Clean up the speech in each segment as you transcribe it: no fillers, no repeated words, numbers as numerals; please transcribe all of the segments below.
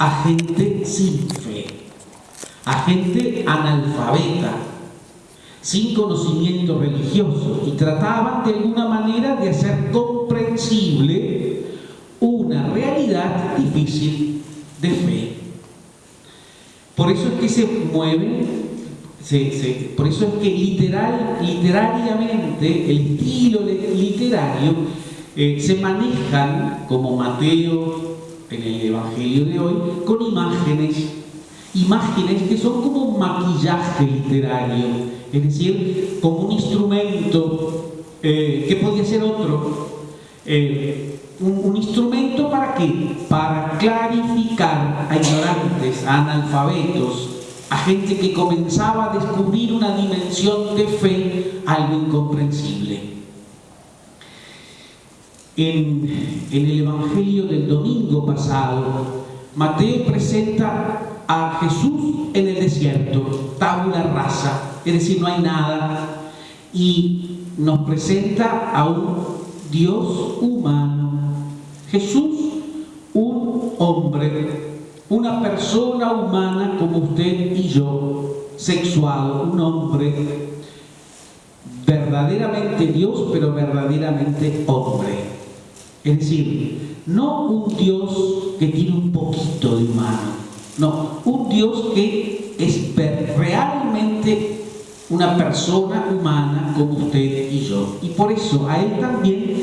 a gente sin fe, a gente analfabeta, sin conocimiento religioso, y trataban de alguna manera de hacer comprensible una realidad difícil de fe. Por eso es que se mueven, por eso es que literariamente, el estilo literario, se manejan, como Mateo en el Evangelio de hoy, con imágenes que son como un maquillaje literario, es decir, como un instrumento que podía ser otro, un instrumento ¿para qué? Para clarificar a ignorantes, a analfabetos, a gente que comenzaba a descubrir una dimensión de fe, algo incomprensible. En el Evangelio del domingo pasado, Mateo presenta a Jesús en el desierto, tabula rasa, es decir, no hay nada, y nos presenta a un Dios humano, Jesús, un hombre, una persona humana como usted y yo, sexuado, un hombre verdaderamente Dios, pero verdaderamente hombre. Es decir, no un Dios que tiene un poquito de humano, no, un Dios que es realmente una persona humana como usted y yo. Y por eso a Él también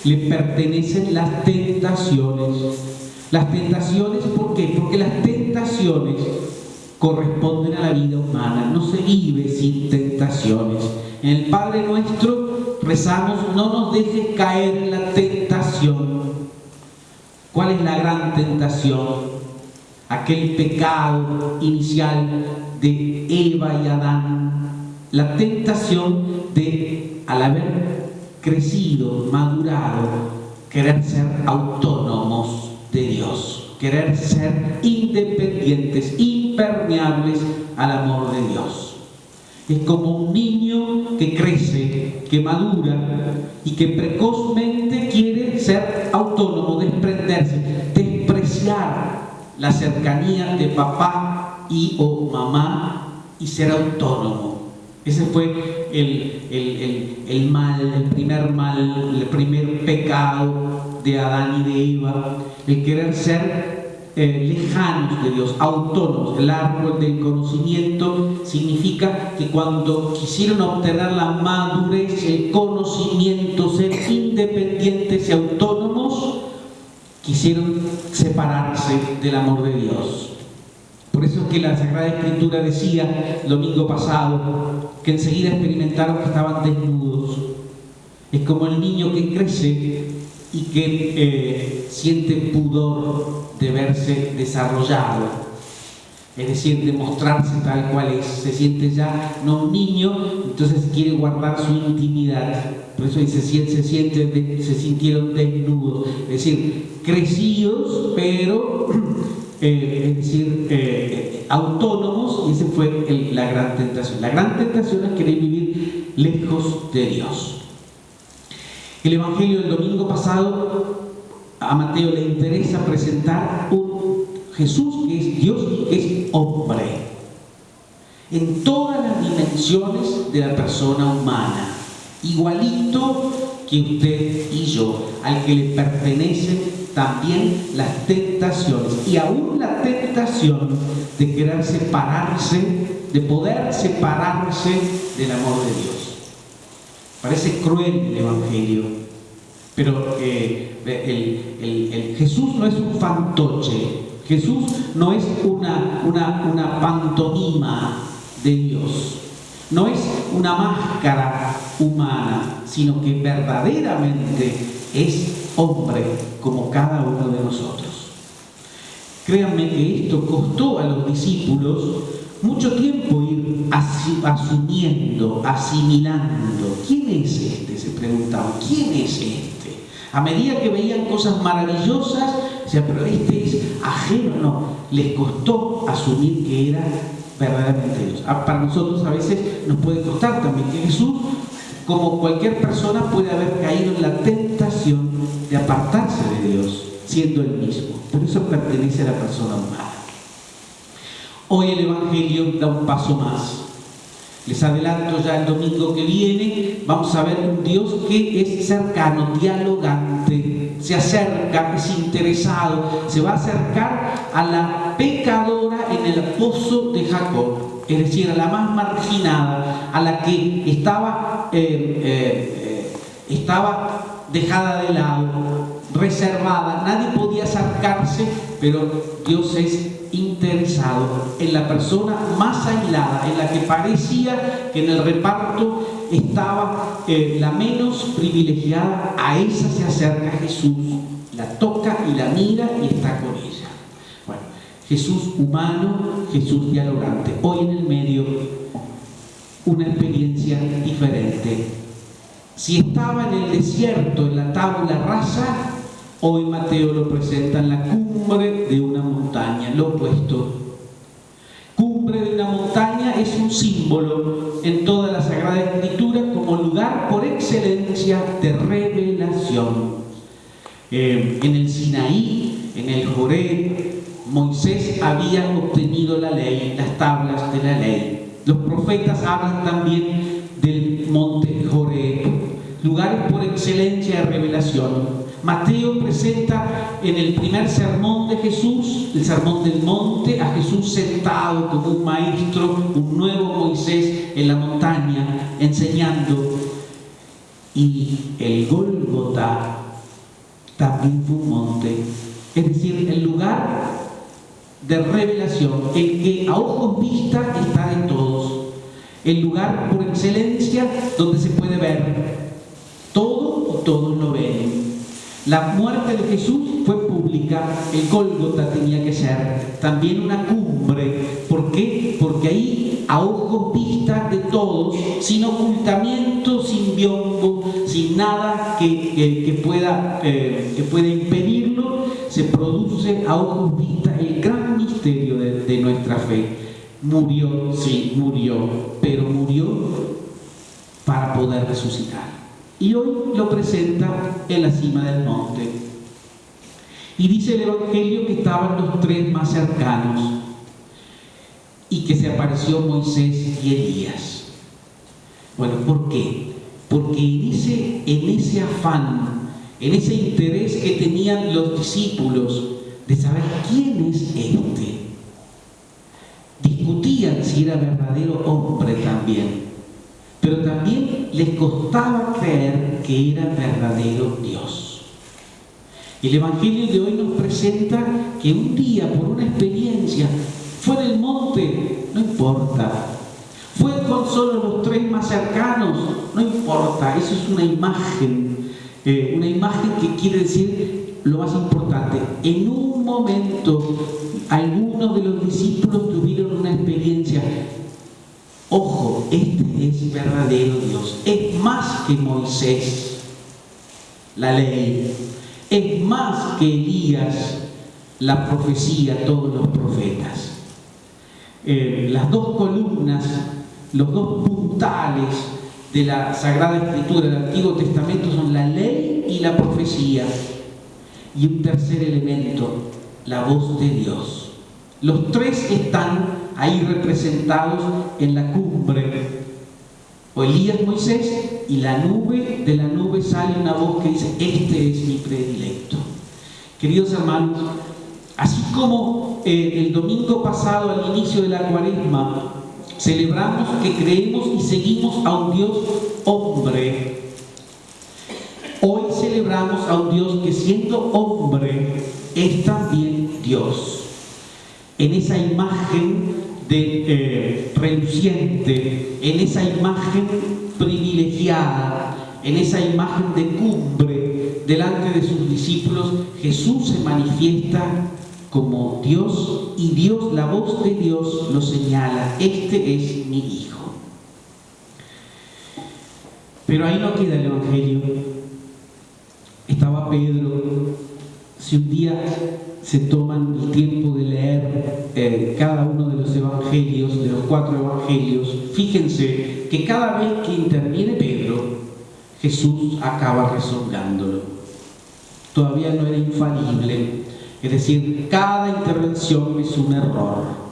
le pertenecen las tentaciones. Las tentaciones, ¿por qué? Porque las tentaciones corresponden a la vida humana. No se vive sin tentaciones. En el Padre Nuestro rezamos: no nos dejes caer en la tentación. ¿Cuál es la gran tentación? Aquel pecado inicial de Eva y Adán. La tentación de, al haber crecido, madurado, querer ser autónomos de Dios, querer ser independientes, impermeables al amor de Dios. Es como un niño que crece, que madura y que precozmente quiere ser autónomo, desprenderse, despreciar la cercanía de papá y o mamá y ser autónomo. Ese fue el mal, el primer pecado de Adán y de Eva, el querer ser lejanos de Dios, autónomos. El árbol del conocimiento significa que cuando quisieron obtener la madurez, el conocimiento, ser independientes y autónomos, quisieron separarse del amor de Dios. Por eso es que la Sagrada Escritura decía el domingo pasado que enseguida experimentaron que estaban desnudos. Es como el niño que crece y que siente pudor de verse desarrollado, es decir, de mostrarse tal cual es. Se siente ya no un niño, entonces quiere guardar su intimidad. Por eso se sintieron desnudos, es decir, crecidos, pero autónomos, y esa fue la gran tentación. La gran tentación es querer vivir lejos de Dios. El Evangelio del domingo pasado, a Mateo le interesa presentar un Jesús que es Dios y que es hombre, en todas las dimensiones de la persona humana, igualito que usted y yo, al que le pertenecen también las tentaciones, y aún la tentación de querer separarse, de poder separarse del amor de Dios. Parece cruel el Evangelio, pero el Jesús no es un fantoche, Jesús no es una pantomima de Dios, no es una máscara humana, sino que verdaderamente es hombre como cada uno de nosotros. Créanme que esto costó a los discípulos mucho tiempo ir asumiendo, asimilando. ¿Quién es este?, se preguntaban. ¿Quién es este? A medida que veían cosas maravillosas, decían, pero este es ajeno. No, les costó asumir que era verdaderamente Dios. Para nosotros a veces nos puede costar también, que Jesús, como cualquier persona, puede haber caído en la tentación de apartarse de Dios, siendo el mismo. Pero eso pertenece a la persona humana. Hoy el Evangelio da un paso más. Les adelanto ya el domingo que viene, vamos a ver un Dios que es cercano, dialogante, se acerca, es interesado, se va a acercar a la pecadora en el pozo de Jacob, es decir, a la más marginada, a la que estaba dejada de lado, reservada, nadie podía acercarse, pero Dios es interesado en la persona más aislada, en la que parecía que en el reparto estaba la menos privilegiada. A esa se acerca Jesús, la toca y la mira y está con ella. Bueno, Jesús humano, Jesús dialogante. Hoy en el medio, una experiencia diferente. Si estaba en el desierto, en la tabla rasa, hoy Mateo lo presenta en la cumbre de una montaña, lo opuesto. Cumbre de una montaña es un símbolo en toda la Sagrada Escritura como lugar por excelencia de revelación. En el Sinaí, en el Joreb, Moisés había obtenido la ley, las tablas de la ley. Los profetas hablan también del monte Joreb, lugares por excelencia de revelación. Mateo presenta en el primer sermón de Jesús, el sermón del monte, a Jesús sentado como un maestro, un nuevo Moisés en la montaña, enseñando. Y el Gólgota también fue un monte, es decir, el lugar de revelación, el que a ojos vista está de todos, el lugar por excelencia donde se puede ver todo y todos lo ven. La muerte de Jesús fue pública, el Gólgota tenía que ser también una cumbre. ¿Por qué? Porque ahí, a ojos vista de todos, sin ocultamiento, sin biombo, sin nada que pueda impedirlo, se produce a ojos vista el gran misterio de nuestra fe. Murió, sí, murió, pero murió para poder resucitar. Y hoy lo presenta en la cima del monte. Y dice el Evangelio que estaban los tres más cercanos y que se apareció Moisés y Elías. Bueno, ¿por qué? Porque en ese afán, en ese interés que tenían los discípulos de saber quién es este, discutían si era verdadero hombre también. Pero también les costaba creer que era verdadero Dios. El Evangelio de hoy nos presenta que un día, por una experiencia, fue en el monte, no importa. Fue con solo los tres más cercanos, no importa. Eso es una imagen que quiere decir lo más importante. En un momento, algunos de los discípulos tuvieron una experiencia. Ojo, este es verdadero Dios. Es más que Moisés, la ley. Es más que Elías, la profecía, todos los profetas. Las dos columnas, los dos puntales de la Sagrada Escritura del Antiguo Testamento son la ley y la profecía. Y un tercer elemento, la voz de Dios. Los tres están ahí representados en la cumbre. O Elías, Moisés, y de la nube sale una voz que dice: este es mi predilecto. Queridos hermanos, así como el domingo pasado, al inicio de la Cuaresma, celebramos que creemos y seguimos a un Dios hombre, hoy celebramos a un Dios que, siendo hombre, es también Dios. En esa imagen reluciente, en esa imagen privilegiada, en esa imagen de cumbre delante de sus discípulos, Jesús se manifiesta como Dios, y Dios, la voz de Dios lo señala: este es mi Hijo. Pero ahí no queda el Evangelio. Estaba Pedro. Si un día se toman el tiempo de leer cada uno de los evangelios, de los 4 evangelios, fíjense que cada vez que interviene Pedro, Jesús acaba rezongándolo. todavía no era infalible. Es decir, cada intervención es un error.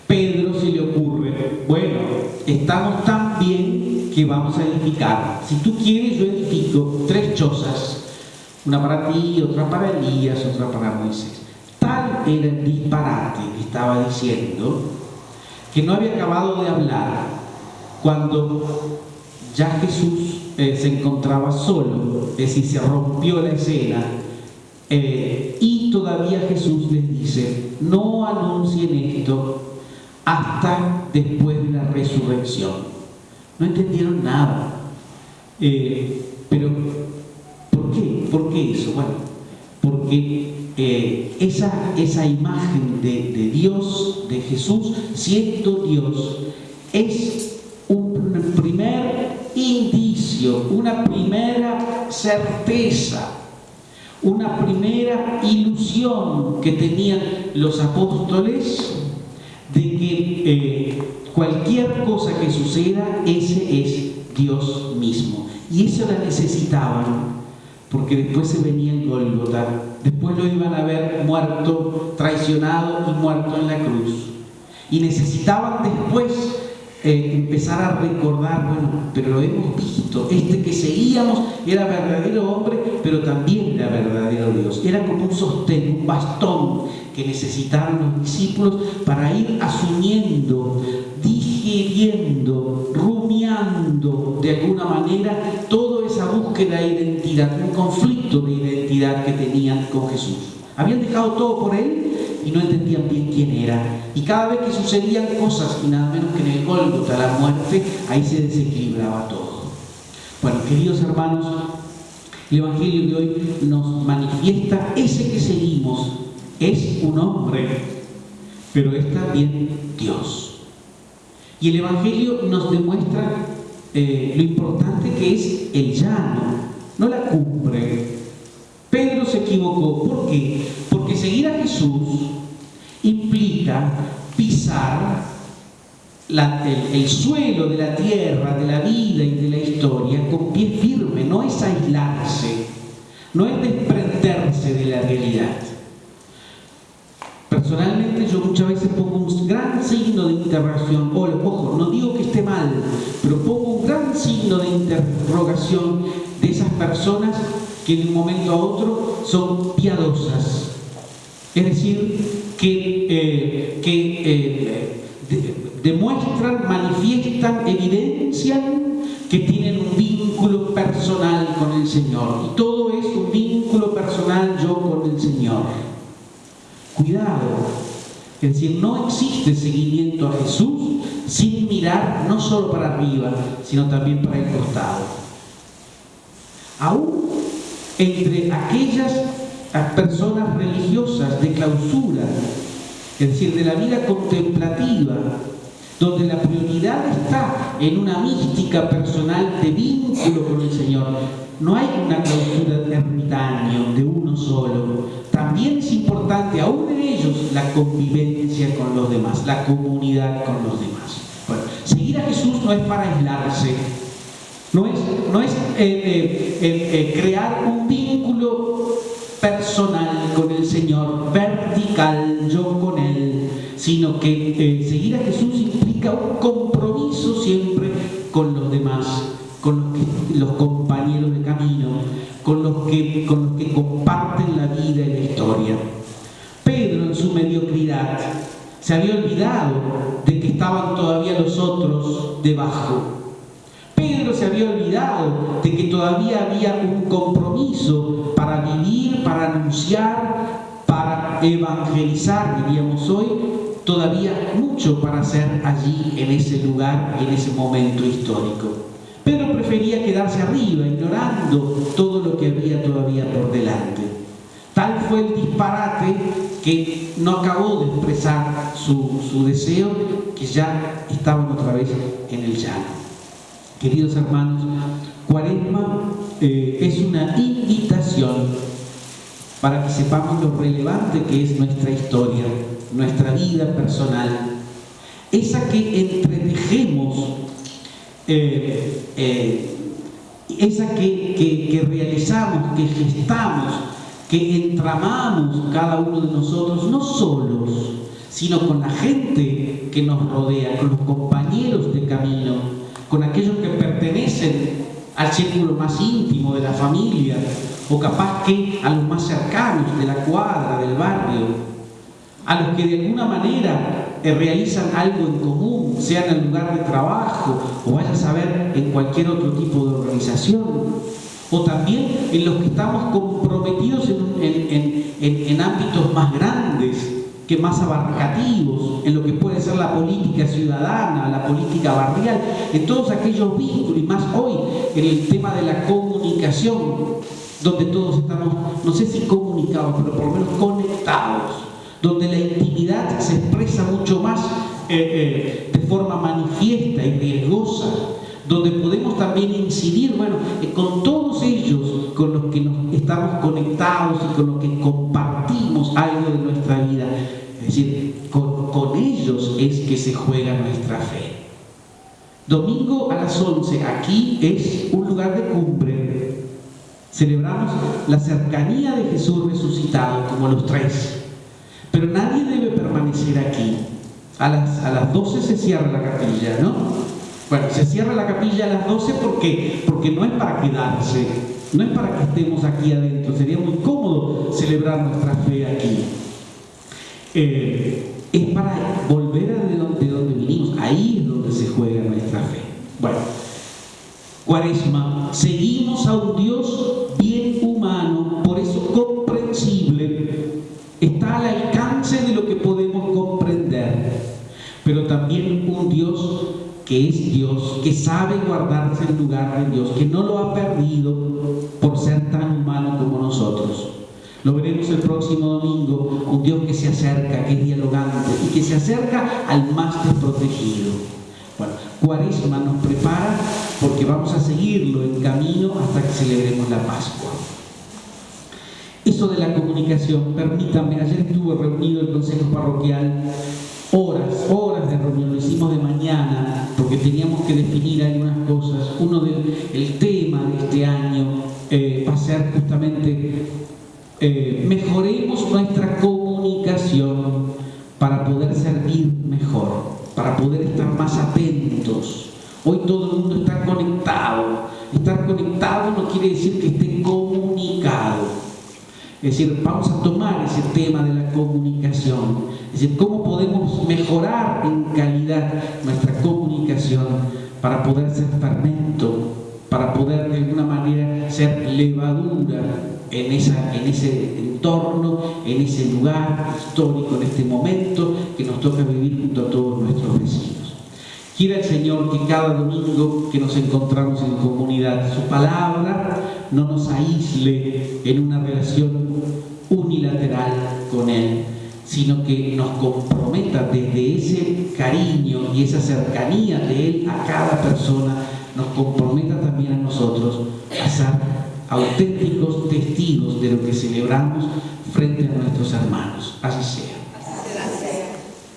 Pedro se le ocurre, bueno, estamos tan bien que vamos a edificar. Si tú quieres, yo edifico 3 chozas, una para ti, otra para Elías, otra para Moisés. Tal era el disparate que estaba diciendo, que no había acabado de hablar cuando ya Jesús se encontraba solo, es decir, se rompió la escena, y todavía Jesús les dice, no anuncien esto hasta después de la resurrección. No entendieron nada. Pero, ¿por qué? ¿Por qué eso? Bueno, porque esa imagen de Dios, de Jesús siendo Dios, es un primer indicio, una primera certeza, una primera ilusión que tenían los apóstoles de que cualquier cosa que suceda, ese es Dios mismo. Y eso la necesitaban, porque después se venía el Gólgota, después lo iban a ver muerto, traicionado y muerto en la cruz. Y necesitaban después empezar a recordar, bueno, pero lo hemos visto, este que seguíamos era verdadero hombre, pero también era verdadero Dios. Era como un sostén, un bastón que necesitaban los discípulos para ir asumiendo, digiriendo, rumiando de alguna manera toda esa búsqueda de identidad, un conflicto de identidad que tenían con Jesús. Habían dejado todo por Él y no entendían bien quién era. Y cada vez que sucedían cosas, y nada menos que en el Gólgota, la muerte, ahí se desequilibraba todo. Bueno, queridos hermanos, el Evangelio de hoy nos manifiesta ese que seguimos. Es un hombre, pero es también Dios. Y el Evangelio nos demuestra lo importante que es el llano, no la cumbre. Pedro se equivocó. ¿Por qué? Porque seguir a Jesús implica pisar el suelo de la tierra, de la vida y de la historia con pie firme. No es aislarse, no es desprenderse de la realidad. Personalmente yo muchas veces pongo un gran signo de interrogación. Ojo, no digo que esté mal, pero pongo un gran signo de interrogación de esas personas que de un momento a otro son piadosas. Es decir, que demuestran, manifiestan, evidencian que tienen un vínculo personal con el Señor. Y todo es un vínculo personal yo con el Señor. Cuidado, es decir, no existe seguimiento a Jesús sin mirar no solo para arriba, sino también para el costado. Aún entre aquellas personas religiosas de clausura, es decir, de la vida contemplativa, donde la prioridad está en una mística personal de vínculo con el Señor, no hay una clausura de ermitaño, de uno solo. También es importante, aún en ellos, la convivencia con los demás, la comunidad con los demás. Bueno, seguir a Jesús no es para aislarse, no es crear un vínculo personal con el Señor, vertical, yo con Él, sino que seguir a Jesús implica un compromiso siempre con los demás, con los compañeros de camino, con los que comparten la vida y la historia. Pedro, en su mediocridad, se había olvidado de que estaban todavía los otros debajo. Pedro se había olvidado de que todavía había un compromiso para vivir, para anunciar, para evangelizar, diríamos hoy, todavía mucho para hacer allí, en ese lugar, en ese momento histórico. Pedro prefería quedarse arriba, ignorando todo lo que había todavía por delante. Tal fue el disparate que no acabó de expresar su deseo, que ya estaban otra vez en el llano. Queridos hermanos, Cuaresma es una invitación para que sepamos lo relevante que es nuestra historia, nuestra vida personal, esa que entretejemos esa que realizamos, que gestamos, que entramamos cada uno de nosotros, no solos, sino con la gente que nos rodea, con los compañeros de camino, con aquellos que pertenecen al círculo más íntimo de la familia, o capaz que a los más cercanos de la cuadra, del barrio, a los que de alguna manera realizan algo en común, sea en el lugar de trabajo o vaya a saber en cualquier otro tipo de organización, o también en los que estamos comprometidos en ámbitos más grandes, que más abarcativos, en lo que puede ser la política ciudadana, la política barrial, en todos aquellos vínculos, y más hoy en el tema de la comunicación, donde todos estamos, no sé si comunicados, pero por lo menos conectados, donde la intimidad se expresa mucho más de forma manifiesta y riesgosa, donde podemos también incidir, con todos ellos con los que nos estamos conectados y con los que compartimos algo de nuestra vida. Es decir, con ellos es que se juega nuestra fe. Domingo a las 11, aquí es un lugar de cumbre. Celebramos la cercanía de Jesús resucitado, como los tres. Pero nadie debe permanecer aquí. A las 12 se cierra la capilla, ¿no? Bueno, se cierra la capilla a las 12 porque no es para quedarse, no es para que estemos aquí adentro. Sería muy cómodo celebrar nuestra fe aquí. Es para volver de donde vinimos. Ahí es donde se juega nuestra fe. Bueno, Cuaresma, seguimos a un Dios bien humano, por eso comprensible, está al alcance de lo que podemos comprender, pero también un Dios que es Dios, que sabe guardarse el lugar de Dios, que no lo ha perdido por ser tan humano como nosotros. Lo veremos el próximo domingo, un Dios que se acerca, que es dialogante y que se acerca al más desprotegido. Bueno, Cuaresma nos prepara porque vamos a seguirlo en camino hasta que celebremos la Pascua. Eso de la comunicación, permítanme, ayer estuvo reunido el Consejo Parroquial, horas de reunión, lo hicimos de mañana porque teníamos que definir algunas cosas. El tema de este año va a ser justamente mejoremos nuestra comunicación para poder servir mejor, para poder estar más atentos. Hoy todo el mundo está conectado. Estar conectado no quiere decir que esté comunicado. Es decir, vamos a tomar ese tema de la comunicación. Es decir, cómo podemos mejorar en calidad nuestra comunicación para poder ser fermento, para poder de alguna manera ser levadura en ese entorno, en ese lugar histórico, en este momento que nos toca vivir junto a todos nuestros vecinos. Quiera el Señor que cada domingo que nos encontramos en comunidad, su palabra no nos aísle en una relación unilateral con Él, sino que nos comprometa desde ese cariño y esa cercanía de Él a cada persona, nos comprometa también a nosotros a ser auténticos testigos de lo que celebramos frente a nuestros hermanos. Así sea.